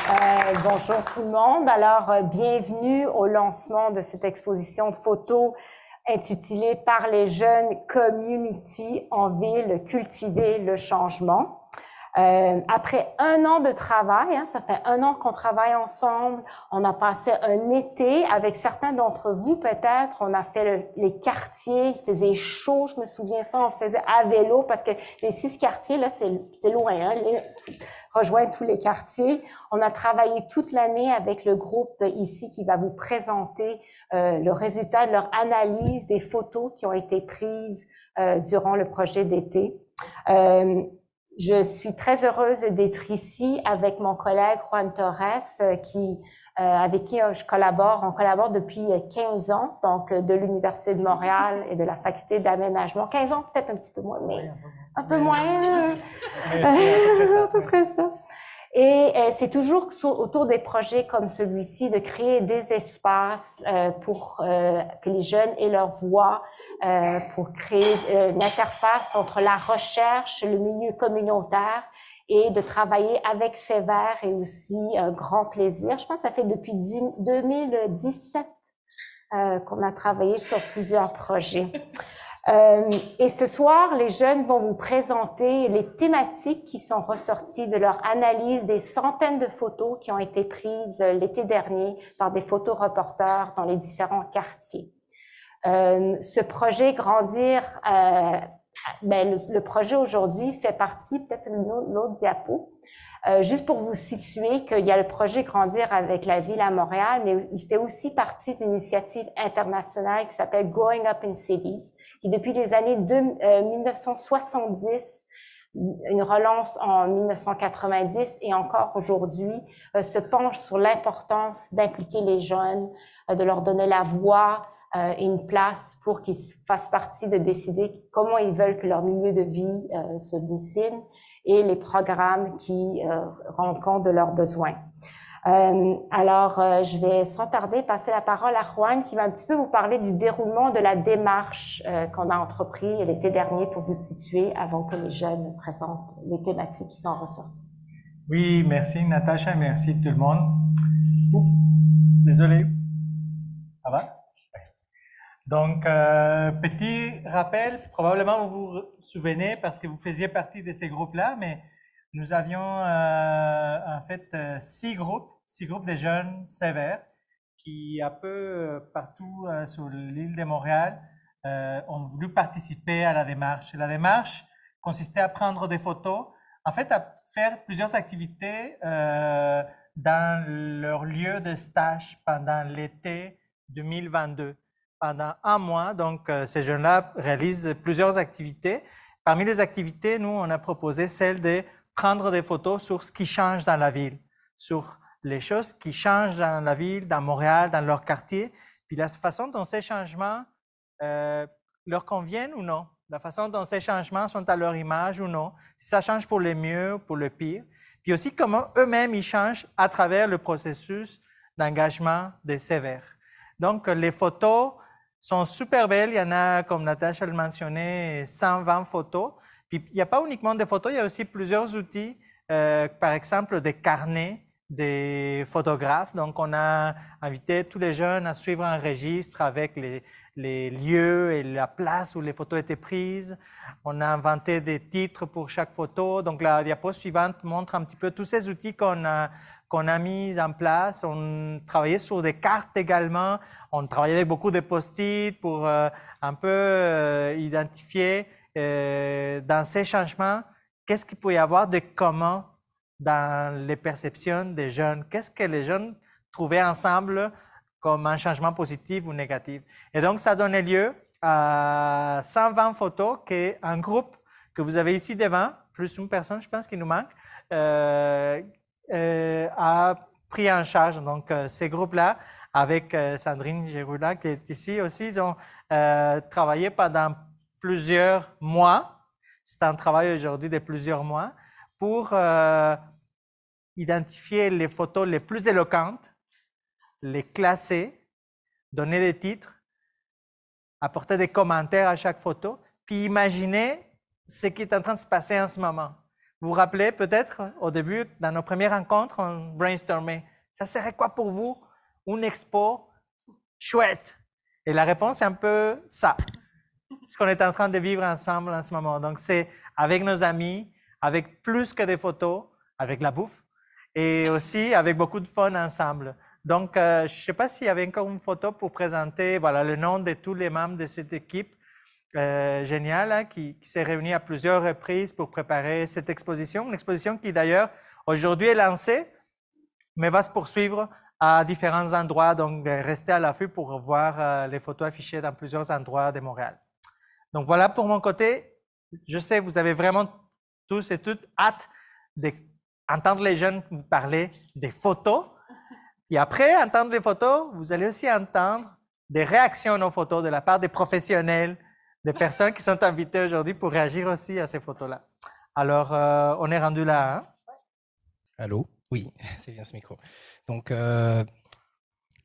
Bonjour tout le monde. Alors, bienvenue au lancement de cette exposition de photos intitulée Par les jeunes Community en ville, cultiver le changement. Après un an de travail, ça fait un an qu'on travaille ensemble, on a passé un été avec certains d'entre vous peut-être, on a fait les quartiers, il faisait chaud, je me souviens ça, on faisait à vélo parce que les 6 quartiers, là, c'est loin, rejoindre tous les quartiers. On a travaillé toute l'année avec le groupe ici qui va vous présenter le résultat de leur analyse des photos qui ont été prises durant le projet d'été. Je suis très heureuse d'être ici avec mon collègue Juan Torres, avec qui je collabore. On collabore depuis 15 ans, donc de l'Université de Montréal et de la Faculté d'aménagement. 15 ans, peut-être un petit peu moins, mais un peu moins. À peu près ça. Et c'est toujours autour des projets comme celui-ci de créer des espaces pour que les jeunes aient leur voix, pour créer une interface entre la recherche, le milieu communautaire et de travailler avec Sévère et aussi un grand plaisir. Je pense que ça fait depuis 2017 qu'on a travaillé sur plusieurs projets. Et ce soir, les jeunes vont vous présenter les thématiques qui sont ressorties de leur analyse des centaines de photos qui ont été prises l'été dernier par des photoreporters dans les différents quartiers. Ce projet Grandir, le projet aujourd'hui fait partie, peut-être l'autre diapo, juste pour vous situer qu'il y a le projet Grandir avec la ville à Montréal, mais il fait aussi partie d'une initiative internationale qui s'appelle Growing Up in Cities, qui depuis les années 1970, une relance en 1990 et encore aujourd'hui, se penche sur l'importance d'impliquer les jeunes, de leur donner la voix et une place pour qu'ils fassent partie de décider comment ils veulent que leur milieu de vie se dessine et les programmes qui rendent compte de leurs besoins. Je vais sans tarder passer la parole à Juan qui va un petit peu vous parler du déroulement de la démarche qu'on a entrepris l'été dernier pour vous situer avant que les jeunes présentent les thématiques qui sont ressorties. Oui, merci Natacha, merci tout le monde. Oups, désolé. Ça va? Donc, petit rappel, probablement vous vous souvenez parce que vous faisiez partie de ces groupes-là, mais nous avions en fait 6 groupes de jeunes sévères qui un peu partout sur l'île de Montréal ont voulu participer à la démarche. La démarche consistait à prendre des photos, en fait à faire plusieurs activités dans leur lieu de stage pendant l'été 2022. Pendant un mois, donc ces jeunes-là réalisent plusieurs activités. Parmi les activités, nous, on a proposé celle de prendre des photos sur ce qui change dans la ville, sur les choses qui changent dans la ville, dans Montréal, dans leur quartier, puis la façon dont ces changements leur conviennent ou non, la façon dont ces changements sont à leur image ou non, si ça change pour le mieux ou pour le pire, puis aussi comment eux-mêmes ils changent à travers le processus d'engagement des sévères. Donc, les photos sont super belles. Il y en a, comme Natacha le mentionnait, 120 photos. Puis, il n'y a pas uniquement des photos, il y a aussi plusieurs outils, par exemple des carnets des photographes. Donc, on a invité tous les jeunes à suivre un registre avec les lieux et la place où les photos étaient prises. On a inventé des titres pour chaque photo. Donc, la diapo suivante montre un petit peu tous ces outils qu'on a mis en place. On travaillait sur des cartes également. On travaillait avec beaucoup de post-it pour un peu identifier dans ces changements, qu'est-ce qu'il peut y avoir de commun dans les perceptions des jeunes? Qu'est-ce que les jeunes trouvaient ensemble comme un changement positif ou négatif? Et donc, ça donnait lieu à 120 photos qu'un groupe que vous avez ici devant, plus une personne, je pense, qui nous manque, a pris en charge. Donc, ces groupes-là, avec Sandrine Géroula qui est ici aussi, ils ont travaillé pendant plusieurs mois. C'est un travail aujourd'hui de plusieurs mois pour identifier les photos les plus éloquentes, les classer, donner des titres, apporter des commentaires à chaque photo, puis imaginer ce qui est en train de se passer en ce moment. Vous vous rappelez peut-être au début, dans nos premières rencontres, on brainstormait. Ça serait quoi pour vous? Une expo chouette. Et la réponse est un peu ça. Ce qu'on est en train de vivre ensemble en ce moment. Donc, c'est avec nos amis, avec plus que des photos, avec la bouffe, et aussi avec beaucoup de fun ensemble. Donc, je ne sais pas s'il y avait encore une photo pour présenter voilà, le nom de tous les membres de cette équipe géniale hein, qui s'est réunie à plusieurs reprises pour préparer cette exposition. Une exposition qui d'ailleurs aujourd'hui est lancée, mais va se poursuivre à différents endroits. Donc, restez à l'affût pour voir les photos affichées dans plusieurs endroits de Montréal. Donc, voilà pour mon côté. Je sais, vous avez vraiment tous et toutes hâte d'entendre les jeunes vous parler des photos. Et après entendre les photos, vous allez aussi entendre des réactions à nos photos de la part des professionnels, des personnes qui sont invitées aujourd'hui pour réagir aussi à ces photos-là. Alors, on est rendu là. Hein? Allô? Oui, c'est bien ce micro. Donc,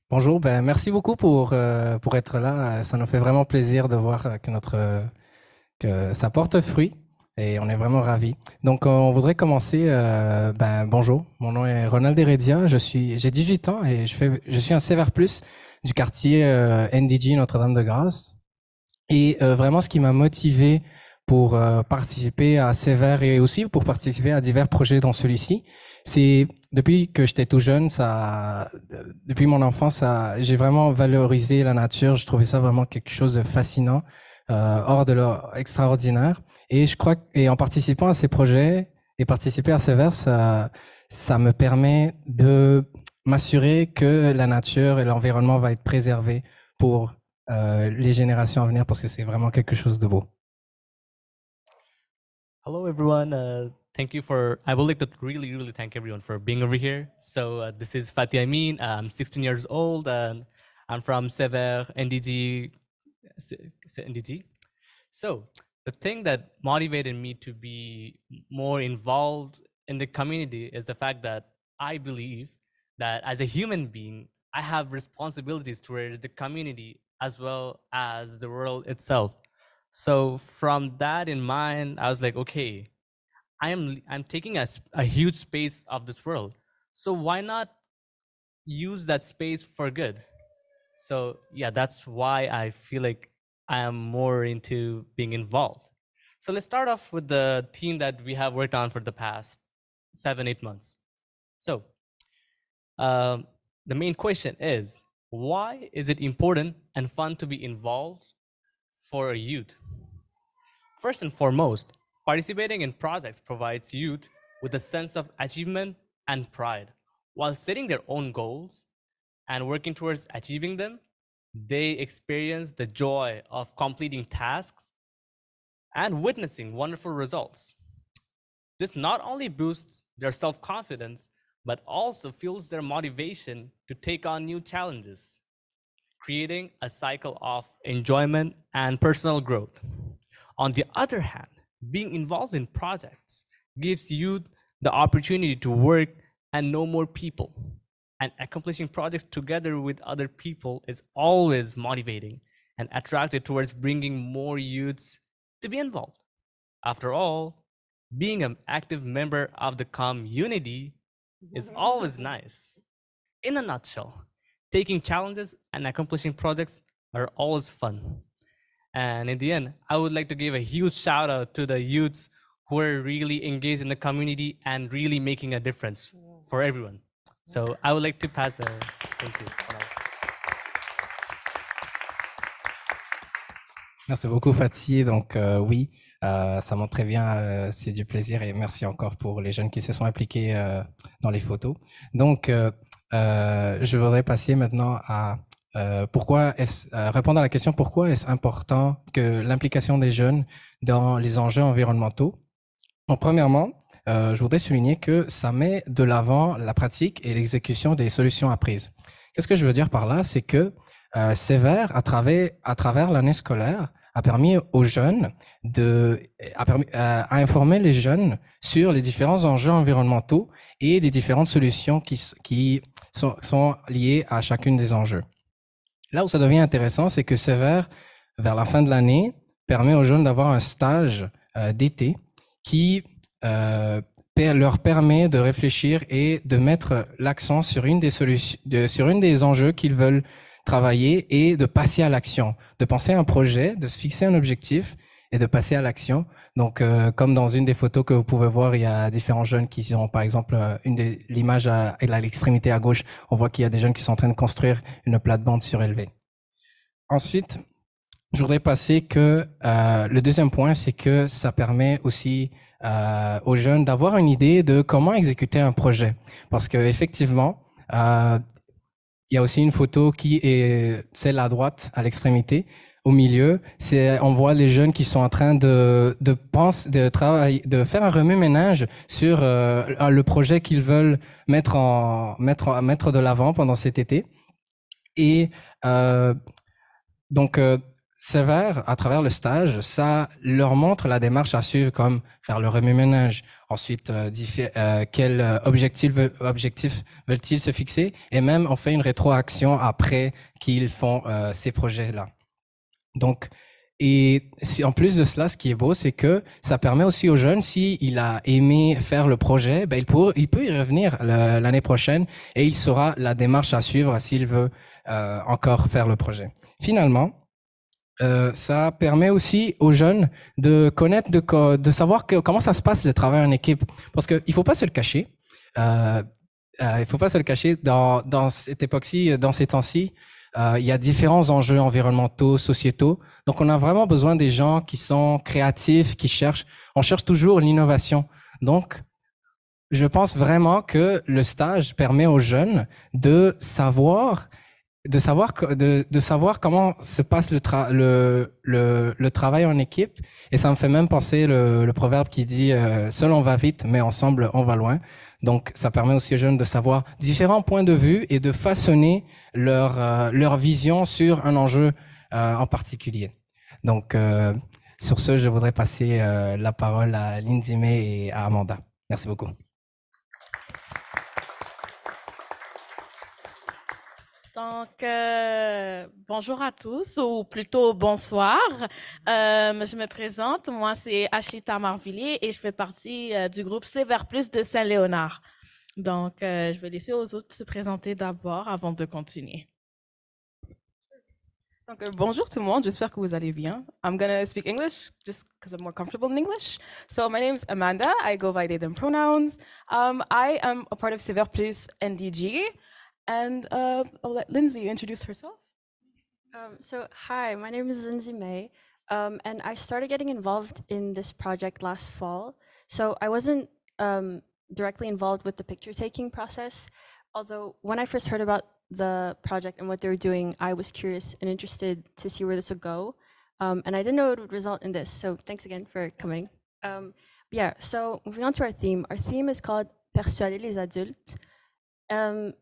bonjour, merci beaucoup pour être là. Ça nous fait vraiment plaisir de voir que ça porte fruit et on est vraiment ravis. Donc, on voudrait commencer. Bonjour, mon nom est Ronald Heredia, j'ai 18 ans et je suis un Sévère Plus du quartier NDG Notre-Dame-de-Grâce. Et vraiment, ce qui m'a motivé pour participer à Sévère et aussi pour participer à divers projets dans celui-ci, c'est depuis que j'étais tout jeune, depuis mon enfance, j'ai vraiment valorisé la nature. Je trouvais ça vraiment quelque chose de fascinant, hors de extraordinaire. Et je crois et en participant à ces projets et participer à Sévère, ça me permet de m'assurer que la nature et l'environnement va être préservés pour les générations à venir parce que c'est vraiment quelque chose de beau. Hello, everyone. I would like to really thank everyone for being over here. So this is Fatih Amin. I'm 16 years old and I'm from Sévère, NDG. So the thing that motivated me to be more involved in the community is the fact that I believe that as a human being, I have responsibilities towards the community as well as the world itself. So from that in mind, I was like, okay, I'm taking a huge space of this world. So why not use that space for good? So yeah, that's why I feel like I am more into being involved. So let's start off with the theme that we have worked on for the past 7-8 months. So the main question is, why is it important and fun to be involved for a youth? First and foremost, participating in projects provides youth with a sense of achievement and pride. While setting their own goals and working towards achieving them, they experience the joy of completing tasks and witnessing wonderful results. This not only boosts their self-confidence, but also fuels their motivation to take on new challenges, creating a cycle of enjoyment and personal growth. On the other hand, being involved in projects gives youth the opportunity to work and know more people. And accomplishing projects together with other people is always motivating and attractive towards bringing more youths to be involved. After all, being an active member of the community is always nice. In a nutshell, taking challenges and accomplishing projects are always fun. And in the end, I would like to give a huge shout out to the youths who are really engaged in the community and really making a difference for everyone. So I would like to pass the, thank you. Merci beaucoup, Fatih. Donc, oui, ça montre très bien, c'est du plaisir et merci encore pour les jeunes qui se sont impliqués dans les photos. Donc, je voudrais passer maintenant à répondre à la question pourquoi est-ce important que l'implication des jeunes dans les enjeux environnementaux. Donc, premièrement, je voudrais souligner que ça met de l'avant la pratique et l'exécution des solutions apprises. Qu'est-ce que je veux dire par là? C'est que Sévère, à travers l'année scolaire, a permis aux jeunes à informer les jeunes sur les différents enjeux environnementaux et les différentes solutions qui sont liées à chacune des enjeux. Là où ça devient intéressant, c'est que Sévère, vers la fin de l'année, permet aux jeunes d'avoir un stage d'été qui leur permet de réfléchir et de mettre l'accent sur une des solutions, sur une des enjeux qu'ils veulent travailler et de passer à l'action, de penser à un projet, de se fixer un objectif et de passer à l'action. Donc, comme dans une des photos que vous pouvez voir, il y a différents jeunes qui ont, par exemple, l'image à l'extrémité à gauche, on voit qu'il y a des jeunes qui sont en train de construire une plate-bande surélevée. Ensuite, je voudrais passer que le deuxième point, c'est que ça permet aussi aux jeunes d'avoir une idée de comment exécuter un projet. Parce que effectivement, il y a aussi une photo qui est celle à droite, à l'extrémité. Au milieu, on voit les jeunes qui sont en train de travailler, de faire un remue-ménage sur le projet qu'ils veulent mettre de l'avant pendant cet été. Et donc, Sévère, à travers le stage, ça leur montre la démarche à suivre, comme faire le remue-ménage. Ensuite, quel objectif veulent-ils se fixer? Et même, on fait une rétroaction après qu'ils font ces projets-là. Donc, et en plus de cela, ce qui est beau, c'est que ça permet aussi aux jeunes, s'il a aimé faire le projet, ben il peut y revenir l'année prochaine et il saura la démarche à suivre s'il veut encore faire le projet. Finalement, ça permet aussi aux jeunes de connaître, de savoir comment ça se passe le travail en équipe. Parce qu'il faut pas se le cacher. Il faut pas se le cacher. Dans cette époque-ci, dans ces temps-ci, il y a différents enjeux environnementaux, sociétaux. Donc, on a vraiment besoin des gens qui sont créatifs, qui cherchent. On cherche toujours l'innovation. Donc, je pense vraiment que le stage permet aux jeunes de savoir comment se passe le travail en équipe. Et ça me fait même penser le proverbe qui dit seul on va vite, mais ensemble on va loin. Donc, ça permet aussi aux jeunes de savoir différents points de vue et de façonner leur vision sur un enjeu en particulier. Donc, sur ce, je voudrais passer la parole à Lindsay May et à Amanda. Merci beaucoup. Donc, bonjour à tous, ou plutôt bonsoir. Je me présente, moi c'est Ashley Tamarvilliers et je fais partie du groupe Sévère Plus de Saint-Léonard. Donc, je vais laisser aux autres se présenter d'abord avant de continuer. Donc, bonjour tout le monde, j'espère que vous allez bien. I'm going to speak English just because I'm more comfortable in English. So my name is Amanda, I go by they, them pronouns. I am a part of Sévère Plus NDG. And I'll let Lindsay introduce herself. So hi, my name is Lindsay May, and I started getting involved in this project last fall. So I wasn't directly involved with the picture taking process, although when I first heard about the project and what they were doing, I was curious and interested to see where this would go. And I didn't know it would result in this, so thanks again for coming. Yeah, so moving on to our theme is called Persuader les adultes. And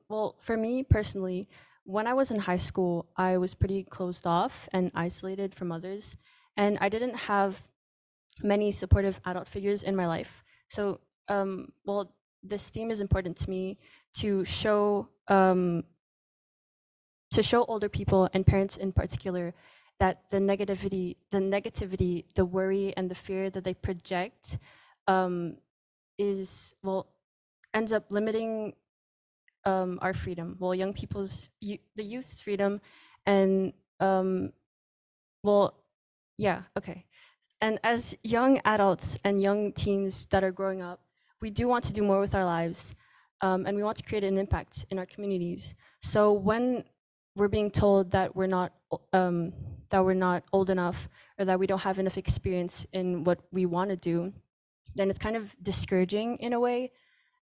well, for me personally, when I was in high school, I was pretty closed off and isolated from others, and I didn't have many supportive adult figures in my life. So, well, this theme is important to me to show older people and parents in particular that the negativity, the worry, and the fear that they project ends up limiting our freedom. Well, young people's, the youth's freedom, and And as young adults and young teens that are growing up, we do want to do more with our lives, and we want to create an impact in our communities. So when we're being told that we're not old enough, or that we don't have enough experience in what we want to do, then it's kind of discouraging in a way,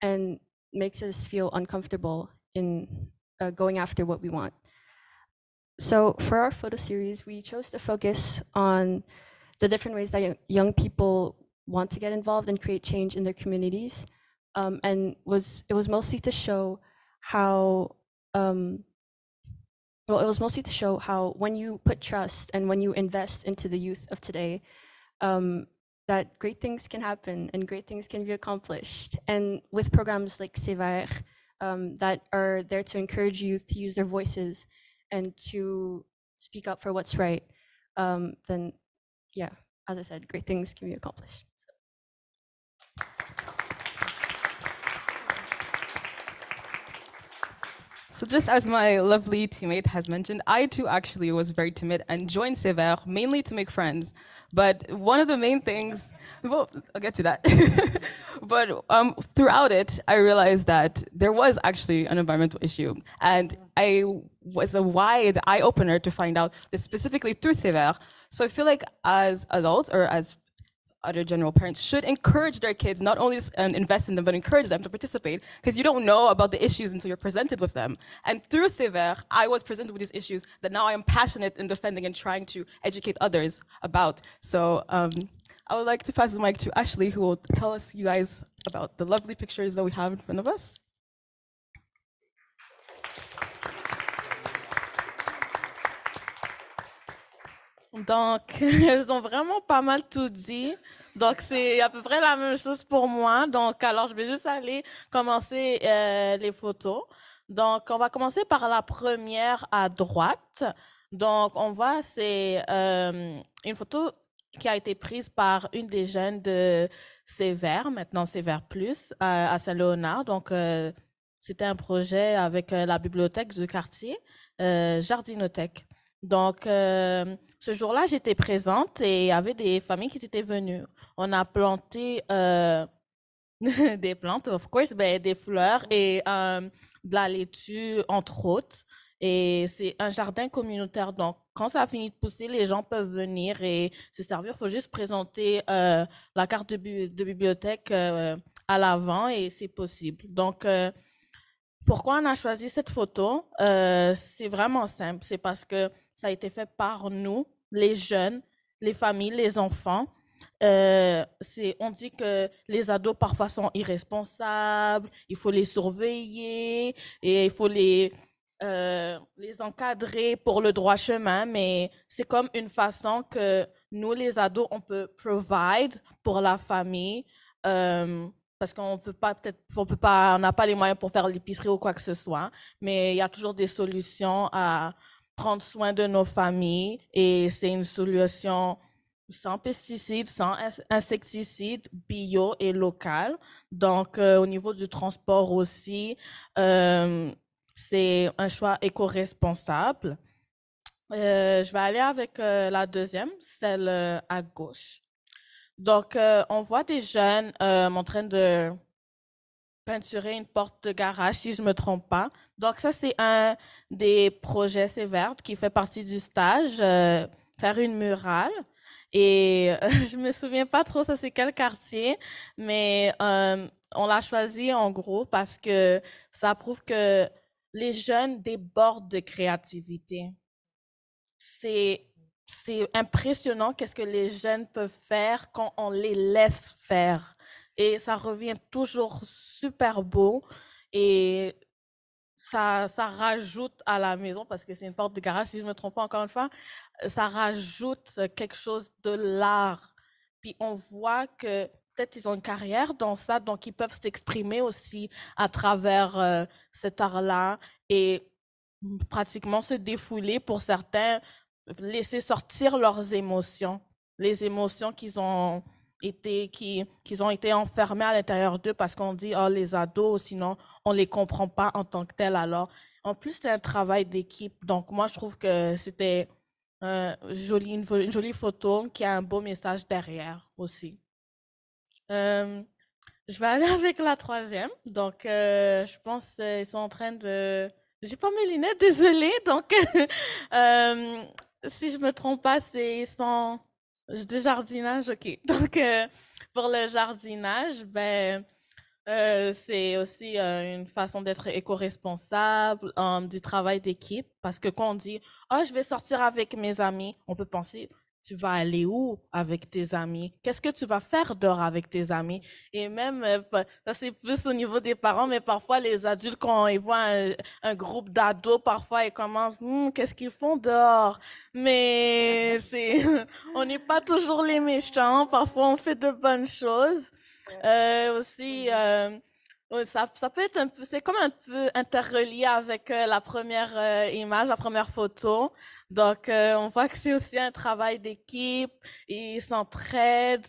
and makes us feel uncomfortable in going after what we want. So for our photo series, we chose to focus on the different ways that young people want to get involved and create change in their communities, and it was mostly to show how when you put trust and when you invest into the youth of today, that great things can happen and great things can be accomplished. And with programs like Sévère, that are there to encourage youth to use their voices and to speak up for what's right, then yeah, as I said, great things can be accomplished. So just as my lovely teammate has mentioned, I too actually was very timid and joined Sever mainly to make friends. But one of the main things, well, I'll get to that. But throughout it, I realized that there was actually an environmental issue. And I was a wide eye-opener to find out this specifically through Sever. So I feel like as adults or as other general parents should encourage their kids, not only just invest in them, but encourage them to participate, because you don't know about the issues until you're presented with them. And through Sever, I was presented with these issues that now I am passionate in defending and trying to educate others about. So I would like to pass the mic to Ashley, who will tell us, you guys, about the lovely pictures that we have in front of us. Donc, elles ont vraiment pas mal tout dit. Donc, c'est à peu près la même chose pour moi. Donc, alors, je vais juste aller commencer les photos. Donc, on va commencer par la première à droite. Donc, on voit, c'est une photo qui a été prise par une des jeunes de Sever, maintenant Sever Plus, à Saint-Léonard. Donc, c'était un projet avec la bibliothèque du quartier, Jardinothèque. Donc, ce jour-là, j'étais présente et il y avait des familles qui étaient venues. On a planté des plantes, of course, ben, des fleurs et de la laitue, entre autres. Et c'est un jardin communautaire. Donc, quand ça a fini de pousser, les gens peuvent venir et se servir. Il faut juste présenter la carte de bibliothèque à l'avant et c'est possible. Donc, pourquoi on a choisi cette photo? C'est vraiment simple. C'est parce que ça a été fait par nous, les jeunes, les familles, les enfants. On dit que les ados parfois sont irresponsables, il faut les surveiller et il faut les encadrer pour le droit chemin, mais c'est comme une façon que nous, les ados, on peut provide pour la famille. Parce qu'on peut pas, on n'a pas les moyens pour faire l'épicerie ou quoi que ce soit, mais il y a toujours des solutions à prendre soin de nos familles et c'est une solution sans pesticides, sans insecticides, bio et local. Donc, au niveau du transport aussi, c'est un choix éco-responsable. Je vais aller avec la deuxième, celle à gauche. Donc, on voit des jeunes en train de peinturer une porte de garage, si je ne me trompe pas. Donc, ça, c'est un des projets Sever qui fait partie du stage, faire une murale. Et je ne me souviens pas trop, ça, c'est quel quartier, mais on l'a choisi en gros parce que ça prouve que les jeunes débordent de créativité. C'est impressionnant qu'est-ce que les jeunes peuvent faire quand on les laisse faire. Et ça revient toujours super beau et ça rajoute à la maison, parce que c'est une porte de garage, si je ne me trompe pas encore une fois, ça rajoute quelque chose de l'art. Puis on voit que peut-être ils ont une carrière dans ça, donc ils peuvent s'exprimer aussi à travers cet art-là et pratiquement se défouler pour certains, laisser sortir leurs émotions, les émotions qu'ils ont été enfermés à l'intérieur d'eux parce qu'on dit oh les ados, sinon on les comprend pas en tant que tels. Alors en plus c'est un travail d'équipe, donc moi je trouve que c'était une jolie photo qui a un beau message derrière aussi. Je vais aller avec la troisième. Donc je pense qu'ils sont en train de... J'ai pas mes lunettes, désolée. Donc si je me trompe pas, ils sont du jardinage, ok. Donc pour le jardinage, ben c'est aussi une façon d'être éco-responsable, du travail d'équipe, parce que quand on dit « Oh, je vais sortir avec mes amis », on peut penser « Tu vas aller où avec tes amis? Qu'est-ce que tu vas faire dehors avec tes amis? » Et même, ça c'est plus au niveau des parents, mais parfois les adultes, quand ils voient un groupe d'ados, parfois ils commencent « Qu'est-ce qu'ils font dehors? » Mais on n'est pas toujours les méchants, parfois on fait de bonnes choses. Aussi, ça peut être un peu, c'est comme un peu interrelié avec la première image, la première photo. Donc, on voit que c'est aussi un travail d'équipe, ils s'entraident,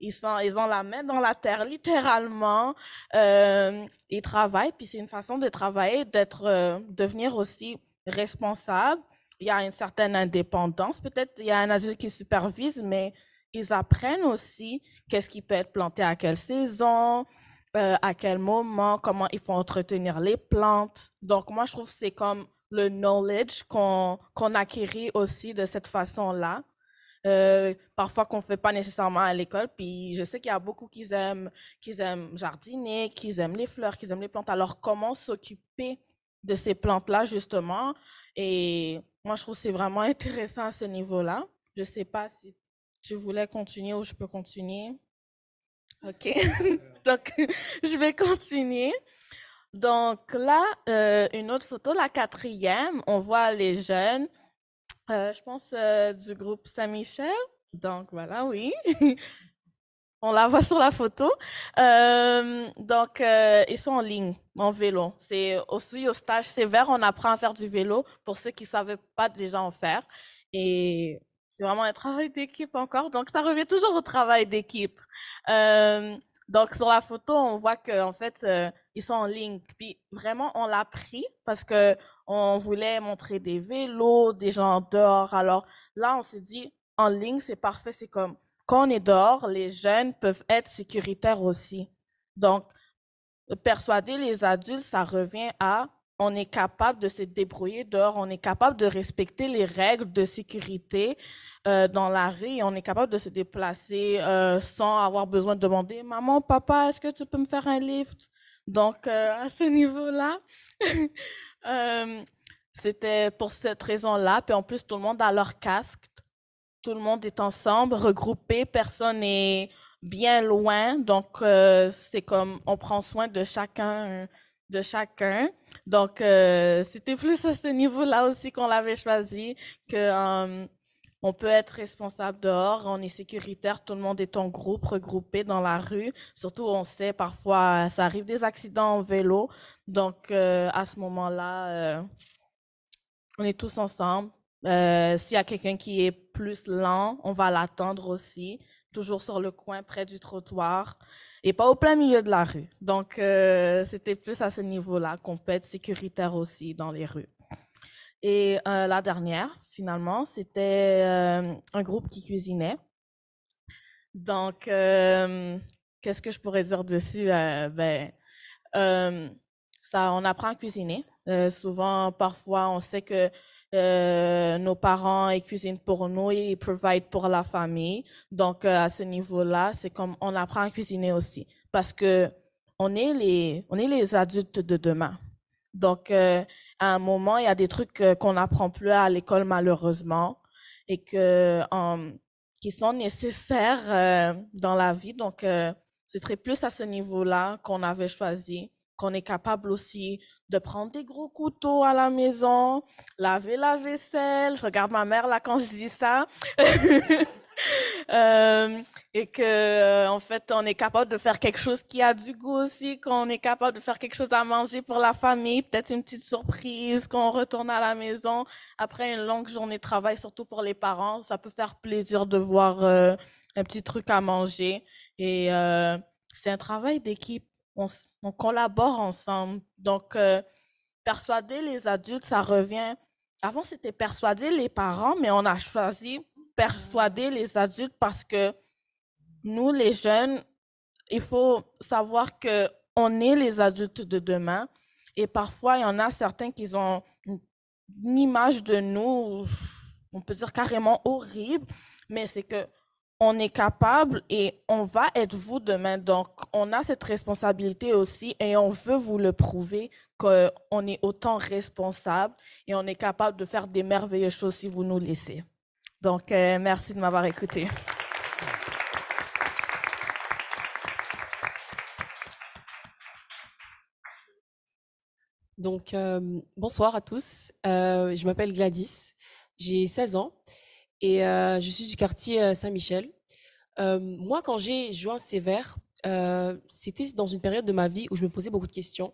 ils ont la main dans la terre, littéralement. Ils travaillent, puis c'est une façon de travailler, devenir aussi responsable. Il y a une certaine indépendance. Peut-être il y a un adulte qui supervise, mais ils apprennent aussi qu'est-ce qui peut être planté à quelle saison, à quel moment, comment il faut entretenir les plantes. Donc, moi, je trouve que c'est comme le knowledge qu'on acquérit aussi de cette façon-là. Parfois qu'on ne fait pas nécessairement à l'école. Puis je sais qu'il y a beaucoup qui aiment jardiner, qui aiment les fleurs, qui aiment les plantes. Alors, comment s'occuper de ces plantes-là, justement? Et moi, je trouve que c'est vraiment intéressant à ce niveau-là. Je ne sais pas si tu voulais continuer ou je peux continuer. OK. Donc, je vais continuer. Donc là, une autre photo, la 4e, on voit les jeunes, je pense du groupe Saint-Michel. Donc voilà, oui. On la voit sur la photo. Donc, ils sont en ligne, en vélo. C'est aussi au stage sévère, on apprend à faire du vélo pour ceux qui ne savaient pas déjà en faire. Et c'est vraiment un travail d'équipe encore. Donc, ça revient toujours au travail d'équipe. Donc, sur la photo, on voit qu'en fait, ils sont en ligne. Puis, vraiment, on l'a pris parce qu'on voulait montrer des vélos, des gens dehors. Alors, là, on s'est dit, en ligne, c'est parfait. C'est comme, quand on est dehors, les jeunes peuvent être sécuritaires aussi. Donc, persuader les adultes, ça revient à on est capable de se débrouiller dehors, on est capable de respecter les règles de sécurité dans la rue et on est capable de se déplacer sans avoir besoin de demander « Maman, papa, est-ce que tu peux me faire un lift? » Donc, à ce niveau-là, c'était pour cette raison-là. Puis en plus, tout le monde a leur casque. Tout le monde est ensemble, regroupé, personne n'est bien loin. Donc, c'est comme on prend soin de chacun. Donc, c'était plus à ce niveau-là aussi qu'on l'avait choisi, que on peut être responsable dehors, on est sécuritaire, tout le monde est en groupe, regroupé dans la rue. Surtout, on sait, parfois, ça arrive des accidents en vélo. Donc, à ce moment-là, on est tous ensemble. S'il y a quelqu'un qui est plus lent, on va l'attendre aussi, toujours sur le coin, près du trottoir, et pas au plein milieu de la rue. Donc, c'était plus à ce niveau-là qu'on peut être sécuritaire aussi dans les rues. Et la dernière, finalement, c'était un groupe qui cuisinait. Donc, qu'est-ce que je pourrais dire dessus? On apprend à cuisiner. Souvent, parfois, on sait que nos parents, ils cuisinent pour nous, ils provide pour la famille. Donc, à ce niveau-là, c'est comme on apprend à cuisiner aussi. Parce que on est les adultes de demain. Donc, à un moment, il y a des trucs qu'on n'apprend plus à l'école, malheureusement, et qui sont nécessaires dans la vie. Donc, ce serait plus à ce niveau-là qu'on avait choisi, qu'on est capable aussi de prendre des gros couteaux à la maison, laver la vaisselle. Je regarde ma mère là quand je dis ça. Et que en fait, on est capable de faire quelque chose qui a du goût aussi, qu'on est capable de faire quelque chose à manger pour la famille, peut-être une petite surprise, qu'on retourne à la maison après une longue journée de travail, surtout pour les parents. Ça peut faire plaisir de voir un petit truc à manger. Et c'est un travail d'équipe. On collabore ensemble. Donc, persuader les adultes, ça revient. Avant, c'était persuader les parents, mais on a choisi persuader les adultes parce que nous, les jeunes, il faut savoir que on est les adultes de demain et parfois, il y en a certains qui ont une image de nous, on peut dire carrément horrible, mais c'est que on est capable et on va être vous demain. Donc, on a cette responsabilité aussi et on veut vous le prouver qu'on est autant responsable et on est capable de faire des merveilleuses choses si vous nous laissez. Donc, merci de m'avoir écouté. Donc, bonsoir à tous. Je m'appelle Gladys, j'ai 16 ans et je suis du quartier Saint-Michel. Moi, quand j'ai joint Sévère, c'était dans une période de ma vie où je me posais beaucoup de questions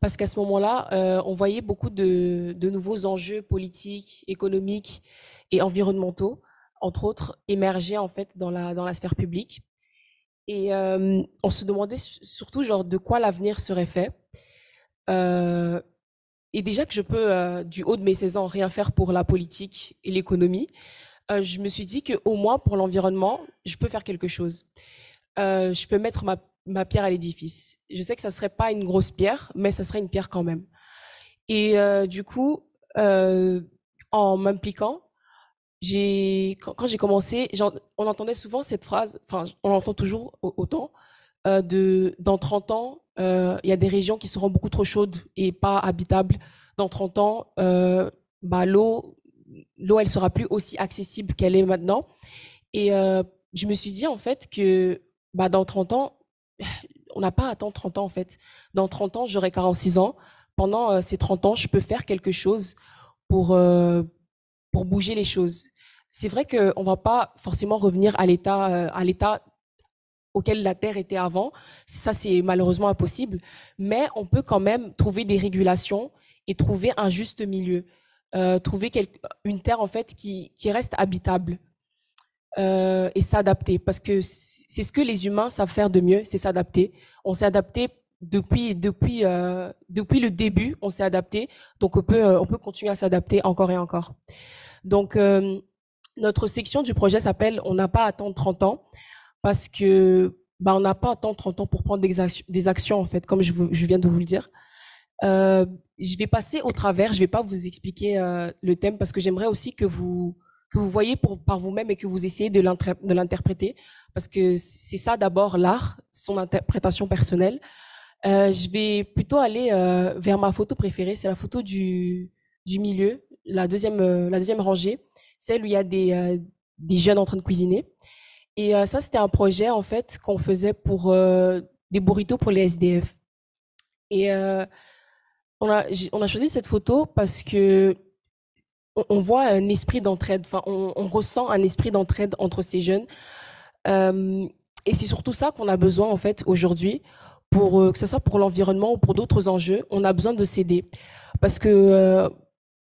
parce qu'à ce moment-là, on voyait beaucoup de nouveaux enjeux politiques, économiques et environnementaux, entre autres, émerger en fait dans la sphère publique. Et on se demandait surtout genre de quoi l'avenir serait fait. Et déjà que je peux, du haut de mes 16 ans, rien faire pour la politique et l'économie, je me suis dit qu'au moins pour l'environnement, je peux faire quelque chose. Je peux mettre ma pierre à l'édifice. Je sais que ça serait pas une grosse pierre, mais ça serait une pierre quand même. Et du coup, en m'impliquant, quand j'ai commencé, on entendait souvent cette phrase, enfin, on l'entend toujours autant, dans 30 ans, il y a des régions qui seront beaucoup trop chaudes et pas habitables. Dans 30 ans, l'eau, elle sera plus aussi accessible qu'elle est maintenant. Et je me suis dit, en fait, que dans 30 ans, on n'a pas à attendre 30 ans, en fait. Dans 30 ans, j'aurai 46 ans. Pendant ces 30 ans, je peux faire quelque chose pour bouger les choses. C'est vrai qu'on ne va pas forcément revenir à l'état auquel la Terre était avant. Ça, c'est malheureusement impossible. Mais on peut quand même trouver des régulations et trouver un juste milieu. Trouver une Terre, en fait, qui reste habitable et s'adapter. Parce que c'est ce que les humains savent faire de mieux, c'est s'adapter. On s'est adapté depuis le début, on s'est adapté. Donc, on peut continuer à s'adapter encore et encore. Donc, notre section du projet s'appelle « On n'a pas à attendre 30 ans » parce que on n'a pas à attendre 30 ans pour prendre des actions, en fait, comme je viens de vous le dire. Je vais passer au travers, je vais pas vous expliquer le thème parce que j'aimerais aussi que vous voyez par vous-même et que vous essayez de l'interpréter parce que c'est ça d'abord l'art, son interprétation personnelle. Je vais plutôt aller vers ma photo préférée, c'est la photo du milieu, la deuxième rangée, celle où il y a des jeunes en train de cuisiner. Et ça, c'était un projet en fait qu'on faisait pour des burritos pour les SDF. Et on a choisi cette photo parce que on voit un esprit d'entraide. Enfin, on ressent un esprit d'entraide entre ces jeunes. Et c'est surtout ça qu'on a besoin en fait aujourd'hui, pour que ce soit pour l'environnement ou pour d'autres enjeux. On a besoin de s'aider parce que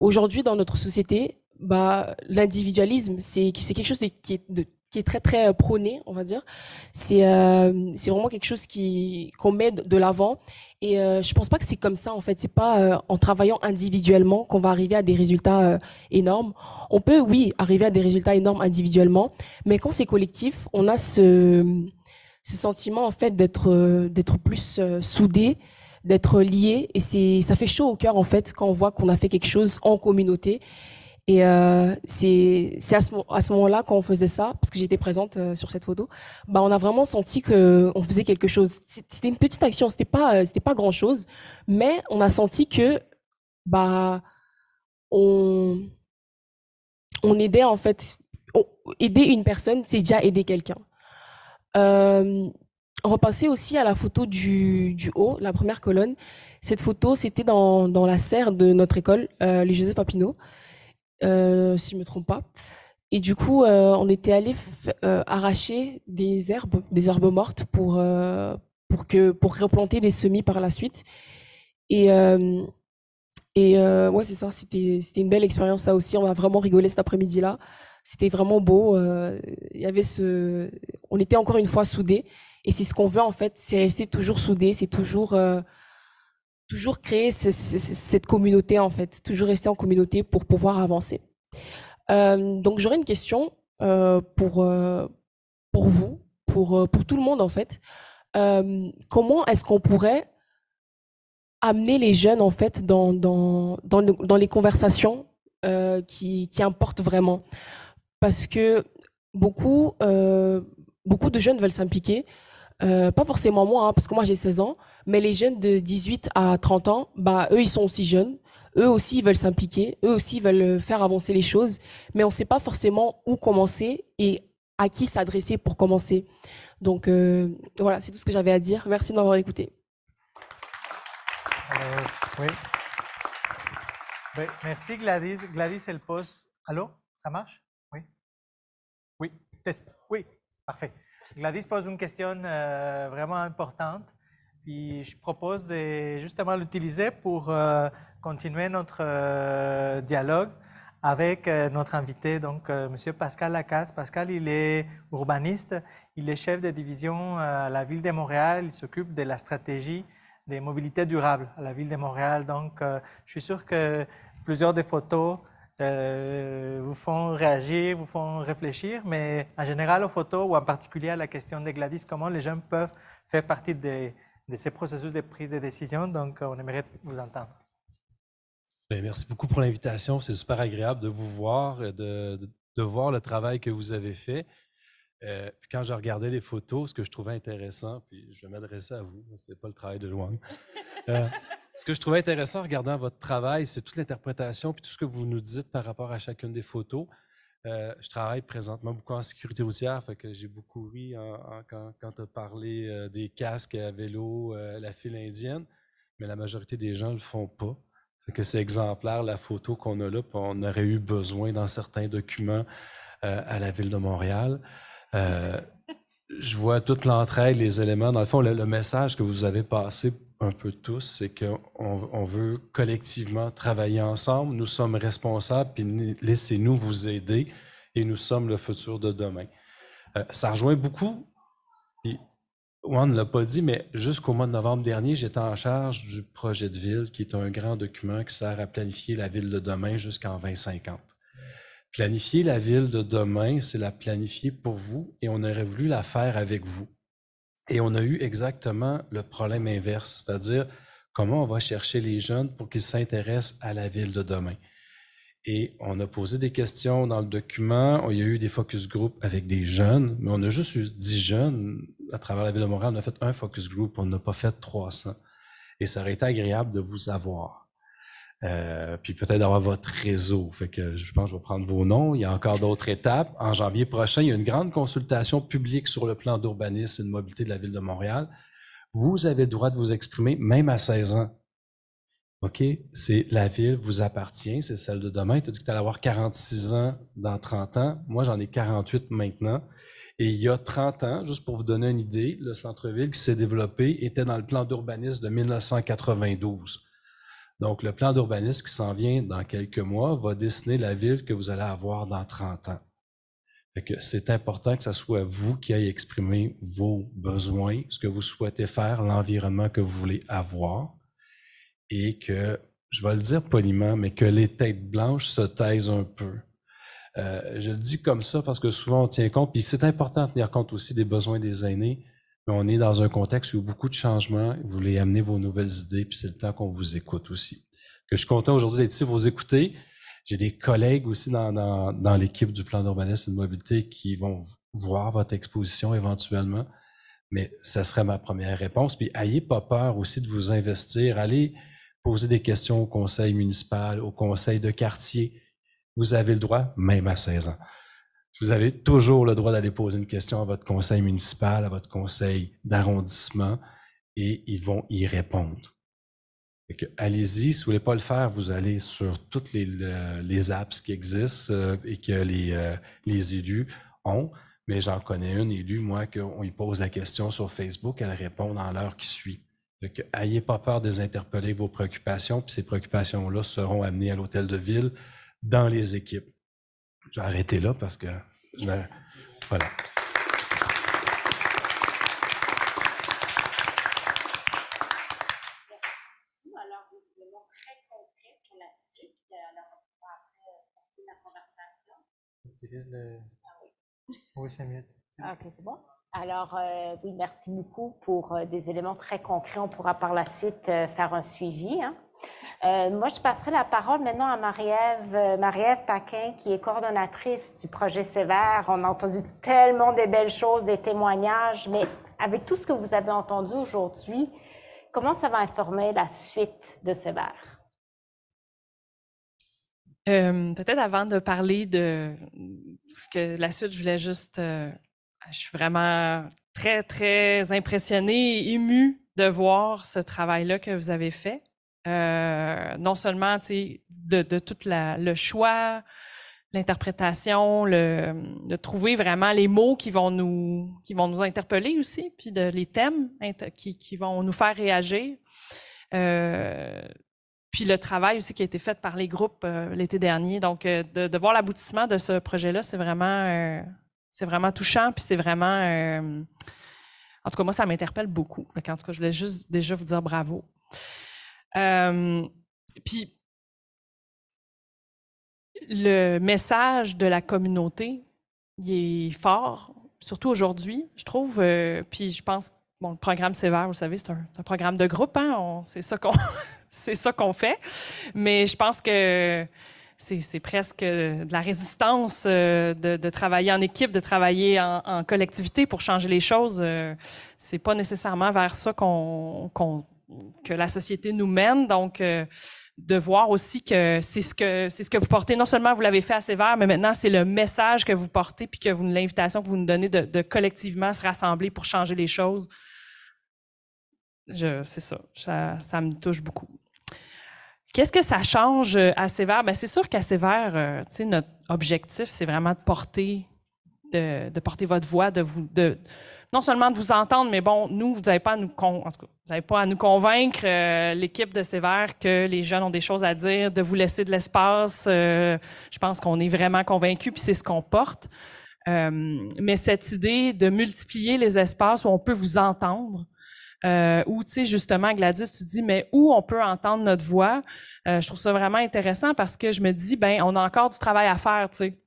aujourd'hui dans notre société, l'individualisme c'est quelque chose qui est très très prôné, on va dire. C'est vraiment quelque chose qu'on met de l'avant. Et je pense pas que c'est comme ça en fait. C'est pas en travaillant individuellement qu'on va arriver à des résultats énormes. On peut oui arriver à des résultats énormes individuellement, mais quand c'est collectif, on a ce sentiment en fait d'être plus soudé, d'être lié. Et ça fait chaud au cœur en fait quand on voit qu'on a fait quelque chose en communauté. Et c'est à ce moment-là, quand on faisait ça, parce que j'étais présente sur cette photo, on a vraiment senti que on faisait quelque chose. C'était une petite action, c'était pas grand-chose, mais on a senti que on aidait en fait, aider une personne, c'est déjà aider quelqu'un. On va passer aussi à la photo du haut, la première colonne. Cette photo, c'était dans la serre de notre école, les Joseph Papineau. Si je me trompe pas. Et du coup, on était allé arracher des herbes mortes pour replanter des semis par la suite. Et ouais, c'est ça. C'était une belle expérience, ça aussi. On a vraiment rigolé cet après-midi-là. C'était vraiment beau. Il y avait on était encore une fois soudés. Et c'est ce qu'on veut en fait. C'est rester toujours soudés. C'est toujours créer cette communauté en fait, toujours rester en communauté pour pouvoir avancer. Donc j'aurais une question pour vous, pour tout le monde en fait. Comment est-ce qu'on pourrait amener les jeunes en fait dans les conversations qui importent vraiment? Parce que beaucoup de jeunes veulent s'impliquer. Pas forcément moi, parce que moi j'ai 16 ans, mais les jeunes de 18 à 30 ans, eux ils sont aussi jeunes, eux aussi ils veulent s'impliquer, eux aussi ils veulent faire avancer les choses, mais on ne sait pas forcément où commencer et à qui s'adresser pour commencer. Donc voilà, c'est tout ce que j'avais à dire. Merci de m'avoir écouté. Oui. Oui. Merci Gladys. Gladys, elle pose. Allô? Ça marche? Oui. Oui. Test. Oui. Parfait. Gladys pose une question vraiment importante, puis je propose de justement l'utiliser pour continuer notre dialogue avec notre invité, donc Monsieur Pascal Lacasse. Pascal, il est urbaniste, il est chef de division à la Ville de Montréal, il s'occupe de la stratégie des mobilités durables à la Ville de Montréal. Donc, je suis sûr que plusieurs des photos vous font réagir, vous font réfléchir, mais en général aux photos ou en particulier à la question de Gladys, comment les jeunes peuvent faire partie de ces processus de prise de décision. Donc, on aimerait vous entendre. Bien, merci beaucoup pour l'invitation. C'est super agréable de vous voir, de voir le travail que vous avez fait. Quand je regardais les photos, ce que je trouvais intéressant, puis je vais m'adresser à vous, ce n'est pas le travail de Luang. Ce que je trouvais intéressant en regardant votre travail, c'est toute l'interprétation puis tout ce que vous nous dites par rapport à chacune des photos. Je travaille présentement beaucoup en sécurité routière, fait que j'ai beaucoup ri quand tu as parlé des casques à vélo, la file indienne, mais la majorité des gens ne le font pas. Fait que c'est exemplaire la photo qu'on a là, puis on aurait eu besoin dans certains documents à la Ville de Montréal. Je vois toute l'entraide, les éléments. Dans le fond, le message que vous avez passé un peu tous, c'est qu'on veut collectivement travailler ensemble. Nous sommes responsables, puis laissez-nous vous aider, et nous sommes le futur de demain. Ça rejoint beaucoup, puis on ne l'a pas dit, mais jusqu'au mois de novembre dernier, j'étais en charge du projet de ville, qui est un grand document qui sert à planifier la ville de demain jusqu'en 2050. Planifier la ville de demain, c'est la planifier pour vous et on aurait voulu la faire avec vous. Et on a eu exactement le problème inverse, c'est-à-dire comment on va chercher les jeunes pour qu'ils s'intéressent à la ville de demain. Et on a posé des questions dans le document, il y a eu des focus group avec des jeunes, mais on a juste eu 10 jeunes à travers la ville de Montréal. On a fait un focus group, on n'a pas fait 300. Et ça aurait été agréable de vous avoir. Puis peut-être d'avoir votre réseau. Fait que je pense que je vais prendre vos noms. Il y a encore d'autres étapes. En janvier prochain, il y a une grande consultation publique sur le plan d'urbanisme et de mobilité de la Ville de Montréal. Vous avez le droit de vous exprimer, même à 16 ans. OK? C'est la ville vous appartient, c'est celle de demain. Tu as dit que tu allais avoir 46 ans dans 30 ans. Moi, j'en ai 48 maintenant. Et il y a 30 ans, juste pour vous donner une idée, le centre-ville qui s'est développé était dans le plan d'urbanisme de 1992. Donc, le plan d'urbanisme qui s'en vient dans quelques mois va dessiner la ville que vous allez avoir dans 30 ans. Fait que c'est important que ce soit vous qui ayez exprimé vos besoins, ce que vous souhaitez faire, l'environnement que vous voulez avoir, et que, je vais le dire poliment, mais que les têtes blanches se taisent un peu. Je le dis comme ça parce que souvent on tient compte, puis c'est important de tenir compte aussi des besoins des aînés, mais on est dans un contexte où il y a beaucoup de changements, vous voulez amener vos nouvelles idées, puis c'est le temps qu'on vous écoute aussi. Que je suis content aujourd'hui d'être ici pour vous écouter. J'ai des collègues aussi dans l'équipe du plan d'urbanisme et de mobilité qui vont voir votre exposition éventuellement, mais ça serait ma première réponse. Puis ayez pas peur aussi de vous investir, allez poser des questions au conseil municipal, au conseil de quartier. Vous avez le droit, même à 16 ans. Vous avez toujours le droit d'aller poser une question à votre conseil municipal, à votre conseil d'arrondissement, et ils vont y répondre. Allez-y, si vous ne voulez pas le faire, vous allez sur toutes les apps qui existent et que les élus ont. Mais j'en connais une élue, moi, qu'on lui pose la question sur Facebook, elle répond dans l'heure qui suit. Ayez pas peur de les interpeller vos préoccupations, puis ces préoccupations-là seront amenées à l'hôtel de ville dans les équipes. Je vais arrêter là parce que voilà. Alors, des éléments très concrets pour la suite. Alors, on va après continuer la conversation. Utilise le... Oui, c'est mieux. OK, c'est bon. Alors, oui, merci beaucoup pour des éléments très concrets. On pourra par la suite faire un suivi. Hein. Moi, je passerai la parole maintenant à Marie-Ève Paquin, qui est coordonnatrice du projet Sévère. On a entendu tellement de belles choses, des témoignages, mais avec tout ce que vous avez entendu aujourd'hui, comment ça va informer la suite de Sévère? Peut-être avant de parler de ce que la suite, je voulais juste... je suis vraiment très, très impressionnée et émue de voir ce travail-là que vous avez fait. Non seulement de tout le choix, l'interprétation, de trouver vraiment les mots qui vont nous interpeller aussi, puis les thèmes qui vont nous faire réagir. Puis puis le travail aussi qui a été fait par les groupes l'été dernier. Donc, de voir l'aboutissement de ce projet-là, c'est vraiment touchant, puis c'est vraiment... en tout cas, moi, ça m'interpelle beaucoup. En tout cas, je voulais juste déjà vous dire bravo. Puis, le message de la communauté, il est fort, surtout aujourd'hui, je trouve. Puis je pense, bon, le programme Sévère, vous savez, c'est un programme de groupe, hein? C'est ça qu'on fait. Mais je pense que c'est presque de la résistance de travailler en équipe, de travailler en collectivité pour changer les choses. C'est pas nécessairement vers ça que la société nous mène. Donc, de voir aussi que c'est ce que vous portez. Non seulement vous l'avez fait à Sévère, mais maintenant, c'est le message que vous portez puis que l'invitation que vous nous donnez de collectivement se rassembler pour changer les choses. C'est ça me touche beaucoup. Qu'est-ce que ça change à Sévère? Bien, c'est sûr qu'à Sévère, notre objectif, c'est vraiment de porter votre voix, non seulement de vous entendre, mais bon, nous, vous n'avez pas à nous convaincre, l'équipe de Sévère, que les jeunes ont des choses à dire, de vous laisser de l'espace. Je pense qu'on est vraiment convaincus, puis c'est ce qu'on porte. Mais cette idée de multiplier les espaces où on peut vous entendre, où, tu sais, justement, Gladys, tu dis, mais où on peut entendre notre voix, je trouve ça vraiment intéressant parce que je me dis, ben, on a encore du travail à faire, tu sais.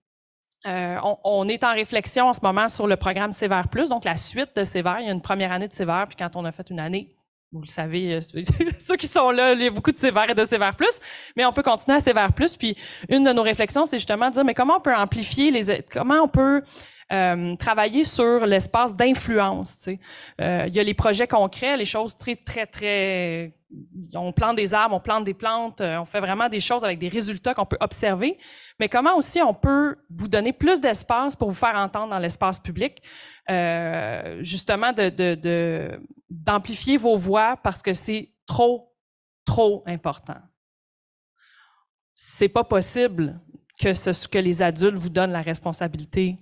On est en réflexion en ce moment sur le programme Sévère Plus, donc la suite de Sévère. Il y a une première année de Sévère, puis quand on a fait une année, vous le savez, ceux qui sont là, il y a beaucoup de Sévère et de Sévère Plus, mais on peut continuer à Sévère Plus. Puis une de nos réflexions, c'est justement de dire, mais comment on peut amplifier comment on peut travailler sur l'espace d'influence, tu sais. Il y a les projets concrets, les choses très, très, très... On plante des arbres, on plante des plantes, on fait vraiment des choses avec des résultats qu'on peut observer. Mais comment aussi on peut vous donner plus d'espace pour vous faire entendre dans l'espace public, justement d'amplifier vos voix parce que c'est trop, trop important. C'est pas possible que les adultes vous donnent la responsabilité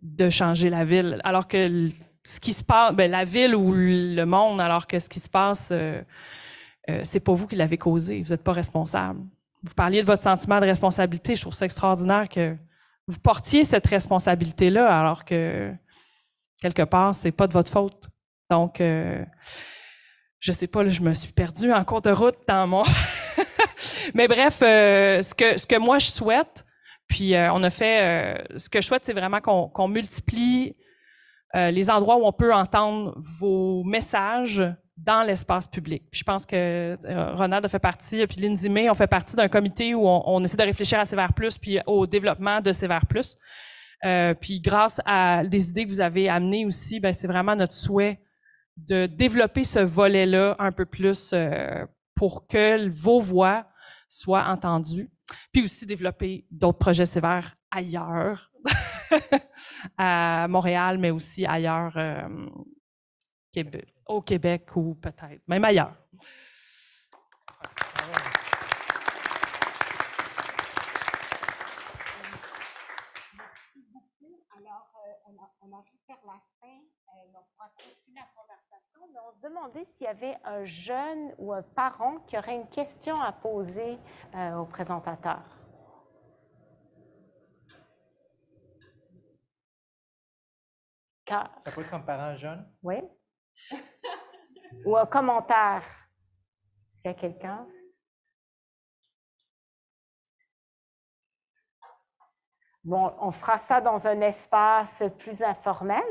de changer la ville, alors que ce qui se passe, la ville ou le monde, alors que ce qui se passe, c'est pas vous qui l'avez causé, vous n'êtes pas responsable. Vous parliez de votre sentiment de responsabilité, je trouve ça extraordinaire que vous portiez cette responsabilité-là, alors que quelque part, c'est pas de votre faute. Donc, je sais pas, là, je me suis perdue en cours de route dans mon... Mais bref, ce que moi je souhaite, puis on a fait, ce que je souhaite, c'est vraiment qu'on multiplie les endroits où on peut entendre vos messages dans l'espace public. Puis je pense que Ronald a fait partie, puis Lindsay May ont fait partie d'un comité où on essaie de réfléchir à Sévère Plus, puis au développement de Sévère Plus. Puis grâce à des idées que vous avez amenées aussi, ben c'est vraiment notre souhait de développer ce volet-là un peu plus pour que vos voix soient entendues. Puis aussi développer d'autres projets sévères ailleurs, à Montréal, mais aussi ailleurs, au Québec ou peut-être même ailleurs. Alors, on arrive vers la fin, on pourra continuer la conversation, mais on se demandait s'il y avait un jeune ou un parent qui aurait une question à poser au présentateur. Ça peut être un parent jeune? Oui. Ou un commentaire. Est-ce qu'il y a quelqu'un? Bon, on fera ça dans un espace plus informel.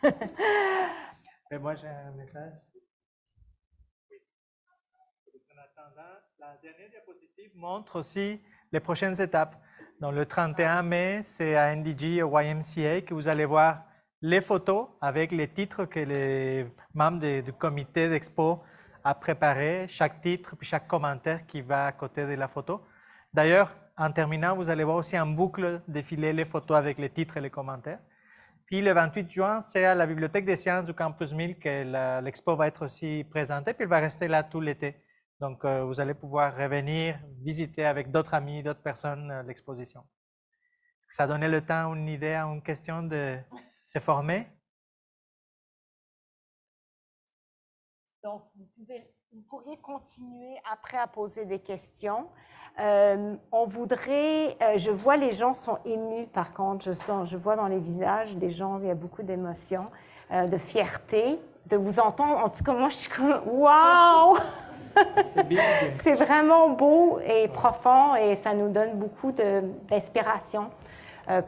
Mais moi, j'ai un message. Oui. En attendant, la dernière diapositive montre aussi les prochaines étapes. Donc, le 31 mai, c'est à NDG, au YMCA, que vous allez voir les photos avec les titres que les membres du comité d'expo a préparé, chaque titre puis chaque commentaire qui va à côté de la photo. D'ailleurs, en terminant, vous allez voir aussi en boucle défiler les photos avec les titres et les commentaires. Puis le 28 juin, c'est à la Bibliothèque des sciences du Campus 1000 que l'expo va être aussi présentée, puis elle va rester là tout l'été. Donc, vous allez pouvoir revenir, visiter avec d'autres amis, d'autres personnes l'exposition. Est-ce que ça donnait le temps, une idée, une question de se former? Donc, vous pouvez vous pourriez continuer après à poser des questions. On voudrait, je vois les gens sont émus par contre, je vois dans les visages des gens, il y a beaucoup d'émotions, de fierté, de vous entendre. En tout cas, moi, je suis comme, wow! C'est vraiment beau et profond et ça nous donne beaucoup d'inspiration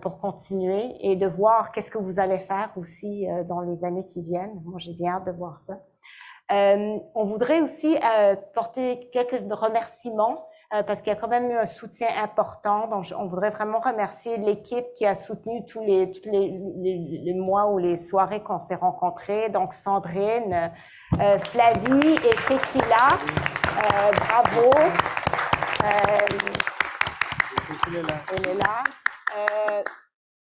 pour continuer et de voir qu'est-ce que vous allez faire aussi dans les années qui viennent. Moi, j'ai bien hâte de voir ça. On voudrait aussi porter quelques remerciements parce qu'il y a quand même eu un soutien important. Donc, on voudrait vraiment remercier l'équipe qui a soutenu tous les mois ou les soirées qu'on s'est rencontrés. Donc, Sandrine, Flavie et Priscilla, bravo. Elle est là.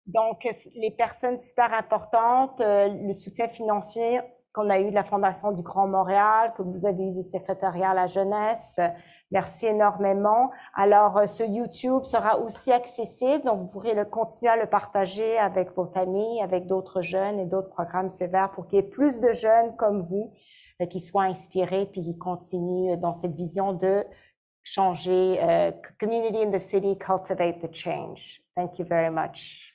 Donc, les personnes super importantes, le soutien financier qu'on a eu de la Fondation du Grand Montréal, que vous avez eu du secrétariat à la jeunesse. Merci énormément. Alors, ce YouTube sera aussi accessible, donc vous pourrez continuer à le partager avec vos familles, avec d'autres jeunes et d'autres programmes sévères pour qu'il y ait plus de jeunes comme vous qui soient inspirés puis qui continuent dans cette vision de changer, community in the city, cultivate the change. Thank you very much.